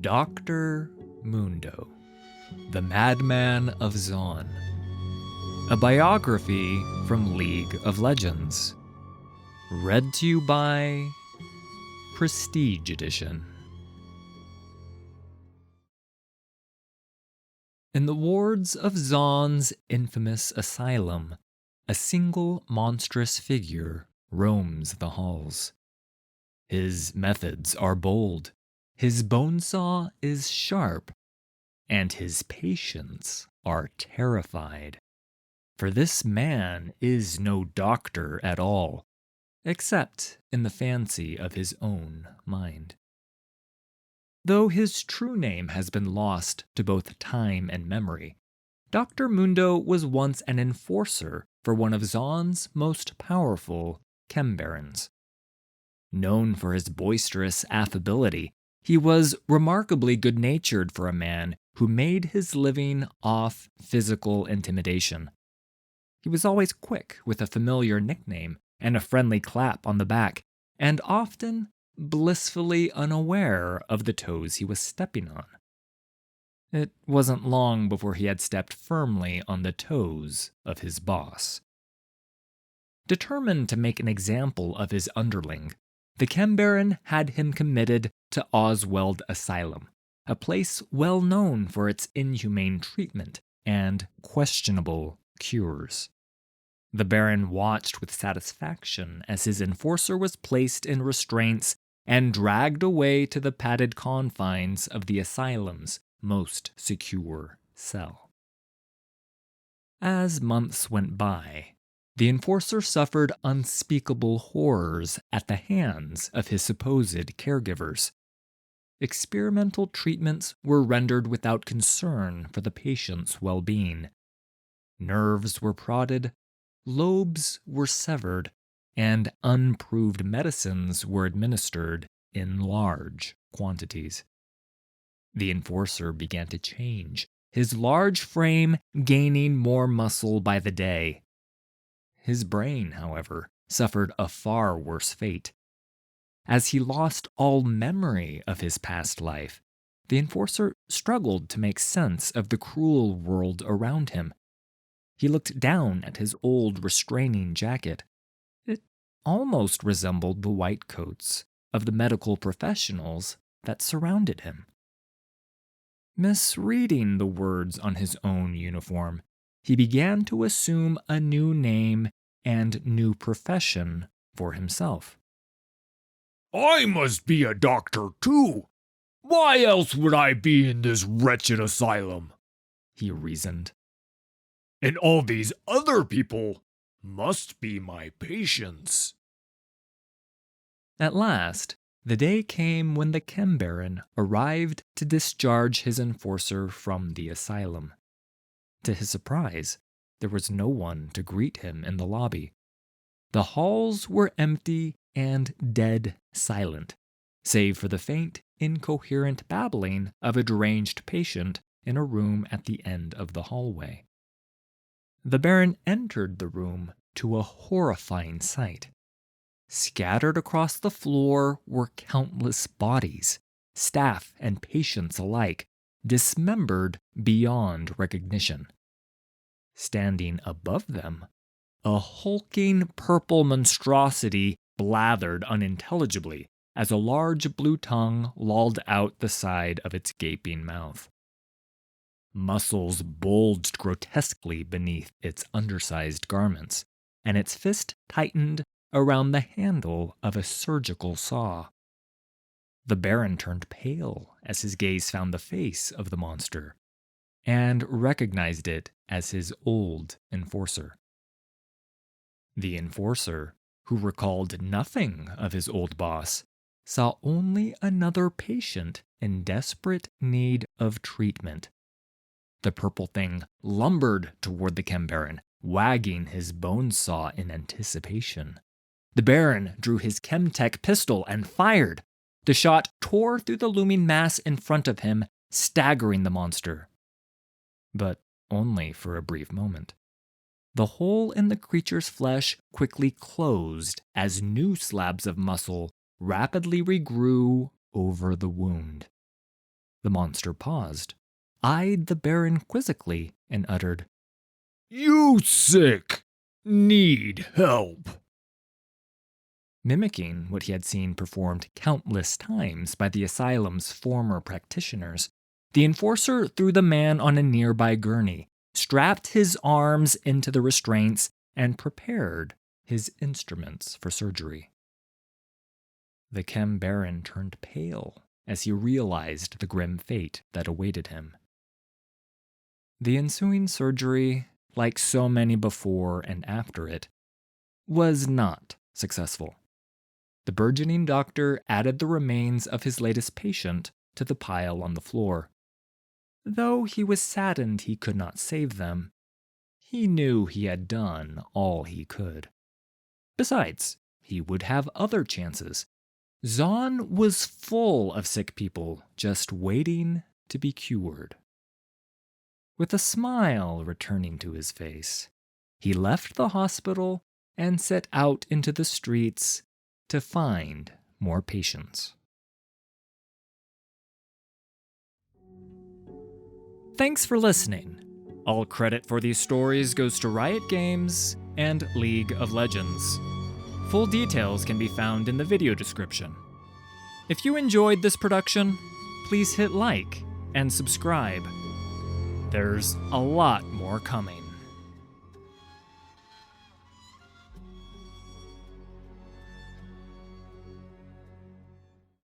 Dr. Mundo, the Madman of Zon. A biography from League of Legends. Read to you by Prestige Edition. In the wards of Zon's infamous asylum, a single monstrous figure roams the halls. His methods are bold, his bone saw is sharp, and his patients are terrified. For this man is no doctor at all, except in the fancy of his own mind. Though his true name has been lost to both time and memory, Dr. Mundo was once an enforcer for one of Zon's most powerful chembarons. Known for his boisterous affability, he was remarkably good-natured for a man who made his living off physical intimidation. He was always quick with a familiar nickname and a friendly clap on the back, and often blissfully unaware of the toes he was stepping on. It wasn't long before he had stepped firmly on the toes of his boss. Determined to make an example of his underling, the chembaron had him committed to Oswald Asylum, a place well known for its inhumane treatment and questionable cures. The Baron watched with satisfaction as his enforcer was placed in restraints and dragged away to the padded confines of the asylum's most secure cell. As months went by, the enforcer suffered unspeakable horrors at the hands of his supposed caregivers. Experimental treatments were rendered without concern for the patient's well-being. Nerves were prodded, lobes were severed, and unproved medicines were administered in large quantities. The enforcer began to change, his large frame gaining more muscle by the day. His brain, however, suffered a far worse fate. As he lost all memory of his past life, the enforcer struggled to make sense of the cruel world around him. He looked down at his old restraining jacket. It almost resembled the white coats of the medical professionals that surrounded him. Misreading the words on his own uniform, he began to assume a new name and new profession for himself. I must be a doctor too. Why else would I be in this wretched asylum? He reasoned. And all these other people must be my patients. At last, the day came when the chembaron arrived to discharge his enforcer from the asylum. To his surprise, there was no one to greet him in the lobby. The halls were empty and dead silent, save for the faint, incoherent babbling of a deranged patient in a room at the end of the hallway. The Baron entered the room to a horrifying sight. Scattered across the floor were countless bodies, staff and patients alike, dismembered beyond recognition. Standing above them, a hulking purple monstrosity blathered unintelligibly as a large blue tongue lolled out the side of its gaping mouth. Muscles bulged grotesquely beneath its undersized garments, and its fist tightened around the handle of a surgical saw. The Baron turned pale as his gaze found the face of the monster, and recognized it as his old enforcer. The enforcer, who recalled nothing of his old boss, saw only another patient in desperate need of treatment. The purple thing lumbered toward the chembaron, wagging his bone saw in anticipation. The Baron drew his chemtech pistol and fired. The shot tore through the looming mass in front of him, staggering the monster. But only for a brief moment. The hole in the creature's flesh quickly closed as new slabs of muscle rapidly regrew over the wound. The monster paused, eyed the Baron quizzically, and uttered, "You sick? Need help?" Mimicking what he had seen performed countless times by the asylum's former practitioners, the enforcer threw the man on a nearby gurney, strapped his arms into the restraints, and prepared his instruments for surgery. The Chem Baron turned pale as he realized the grim fate that awaited him. The ensuing surgery, like so many before and after it, was not successful. The burgeoning doctor added the remains of his latest patient to the pile on the floor. Though he was saddened he could not save them, he knew he had done all he could. Besides, he would have other chances. Zon was full of sick people just waiting to be cured. With a smile returning to his face, he left the hospital and set out into the streets to find more patients. Thanks for listening. All credit for these stories goes to Riot Games and League of Legends. Full details can be found in the video description. If you enjoyed this production, please hit like and subscribe. There's a lot more coming.